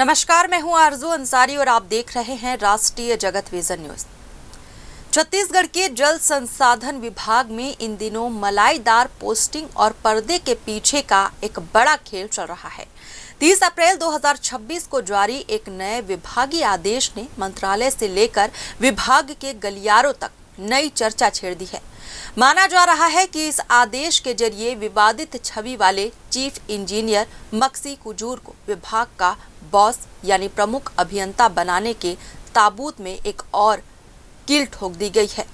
नमस्कार, मैं हूं आरजू अंसारी और आप देख रहे हैं राष्ट्रीय जगत विजन न्यूज। छत्तीसगढ़ के जल संसाधन विभाग में इन दिनों मलाईदार पोस्टिंग और पर्दे के पीछे का एक बड़ा खेल चल रहा है। 30 अप्रैल 2026 को जारी एक नए विभागीय आदेश ने मंत्रालय से लेकर विभाग के गलियारों तक नई चर्चा छेड़ दी है। माना जा रहा है कि इस आदेश के जरिए विवादित छवि वाले चीफ इंजीनियर मक्सी कुजूर को विभाग का बॉस यानी प्रमुख अभियंता बनाने के ताबूत में एक और कील ठोक दी गई है।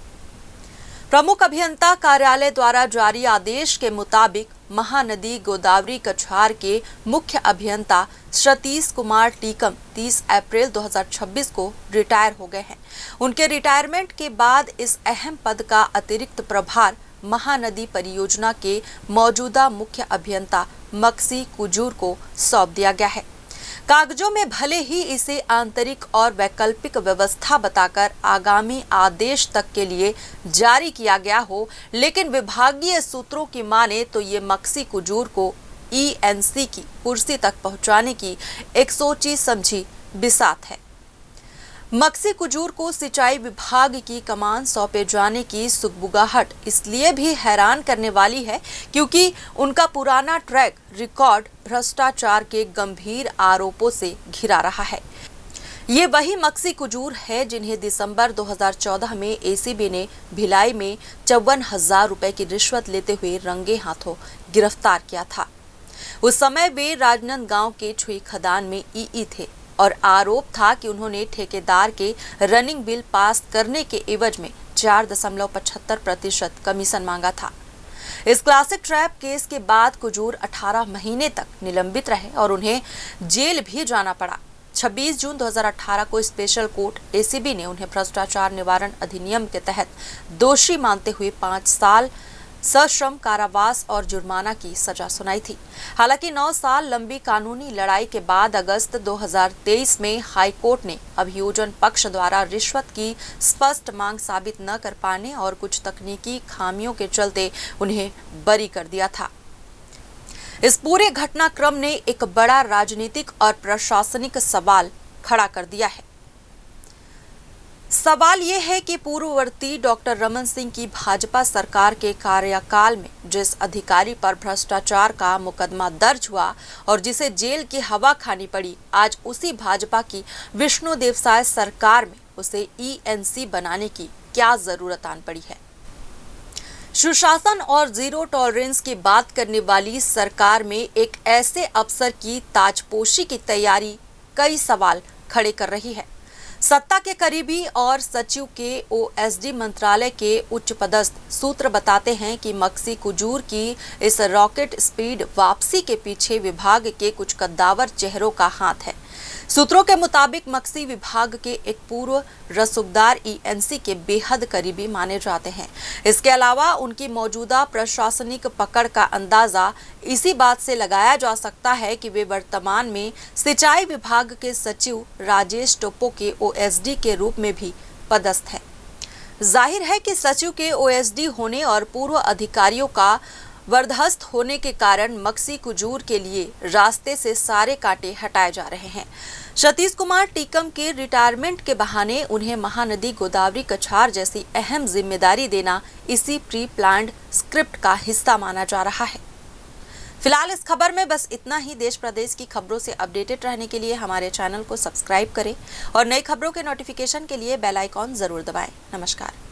प्रमुख अभियंता कार्यालय द्वारा जारी आदेश के मुताबिक महानदी गोदावरी कछार के मुख्य अभियंता सतीश कुमार टीकम 30 अप्रैल 2026 को रिटायर हो गए हैं। उनके रिटायरमेंट के बाद इस अहम पद का अतिरिक्त प्रभार महानदी परियोजना के मौजूदा मुख्य अभियंता मक्सी कुजूर को सौंप दिया गया है। कागजों में भले ही इसे आंतरिक और वैकल्पिक व्यवस्था बताकर आगामी आदेश तक के लिए जारी किया गया हो, लेकिन विभागीय सूत्रों की माने तो ये मक्सी कुजूर को ईएनसी की कुर्सी तक पहुंचाने की एक सोची समझी बिसात है। मक्सी कुजूर को सिंचाई विभाग की कमान सौंपे जाने की सुगबुगाहट इसलिए भी हैरान करने वाली है क्योंकि उनका पुराना ट्रैक रिकॉर्ड भ्रष्टाचार के गंभीर आरोपों से घिरा रहा है। ये वही मक्सी कुजूर है जिन्हें दिसंबर 2014 में एसीबी ने भिलाई में 54,000 रुपए की रिश्वत लेते हुए रंगे हाथों गिरफ्तार किया था। उस समय वे राजनांदगांव के छुई खदान में ईई थे और आरोप था कि उन्होंने ठेकेदार के रनिंग बिल पास करने के एवज में 4.75% कमीशन मांगा था। इस क्लासिक ट्रैप केस के बाद कुजूर 18 महीने तक निलंबित रहे और उन्हें जेल भी जाना पड़ा। 26 जून 2018 को स्पेशल कोर्ट एसीबी ने उन्हें भ्रष्टाचार निवारण अधिनियम के तहत दोषी मानते हुए 5 साल सश्रम कारावास और जुर्माना की सजा सुनाई थी। हालांकि 9 साल लंबी कानूनी लड़ाई के बाद अगस्त 2023 में हाई कोर्ट ने अभियोजन पक्ष द्वारा रिश्वत की स्पष्ट मांग साबित न कर पाने और कुछ तकनीकी खामियों के चलते उन्हें बरी कर दिया था। इस पूरे घटनाक्रम ने एक बड़ा राजनीतिक और प्रशासनिक सवाल खड़ा कर दिया है। सवाल यह है कि पूर्ववर्ती डॉक्टर रमन सिंह की भाजपा सरकार के कार्यकाल में जिस अधिकारी पर भ्रष्टाचार का मुकदमा दर्ज हुआ और जिसे जेल की हवा खानी पड़ी, आज उसी भाजपा की विष्णुदेव साय सरकार में उसे ईएनसी बनाने की क्या जरूरत आन पड़ी है। सुशासन और जीरो टॉलरेंस की बात करने वाली सरकार में एक ऐसे अफसर की ताजपोशी की तैयारी कई सवाल खड़े कर रही है। सत्ता के करीबी और सचिव के ओएसडी मंत्रालय के उच्च पदस्थ सूत्र बताते हैं कि मक्सी कुजूर की इस रॉकेट स्पीड वापसी के पीछे विभाग के कुछ कद्दावर चेहरों का हाथ है। सूत्रों के मुताबिक मक्सी विभाग के एक पूर्व रसूखदार ईएनसी के बेहद करीबी माने जाते हैं। इसके अलावा उनकी मौजूदा प्रशासनिक पकड़ का अंदाजा इसी बात से लगाया जा सकता है कि वे वर्तमान में सिंचाई विभाग के सचिव राजेश टोप्पो के ओएसडी के रूप में भी पदस्थ हैं। जाहिर है कि सचिव के ओएसडी होने और पूर्व अधिकारियों का बर्दाश्त होने के कारण मक्सी कुजूर के लिए रास्ते से सारे कांटे हटाए जा रहे हैं। सतीश कुमार टीकम के रिटायरमेंट के बहाने उन्हें महानदी गोदावरी कछार जैसी अहम जिम्मेदारी देना इसी प्री प्लान्ड स्क्रिप्ट का हिस्सा माना जा रहा है। फिलहाल इस खबर में बस इतना ही। देश प्रदेश की खबरों से अपडेटेड रहने के लिए हमारे चैनल को सब्सक्राइब करें और नई खबरों के नोटिफिकेशन के लिए बेल आइकॉन जरूर दबाएं। नमस्कार।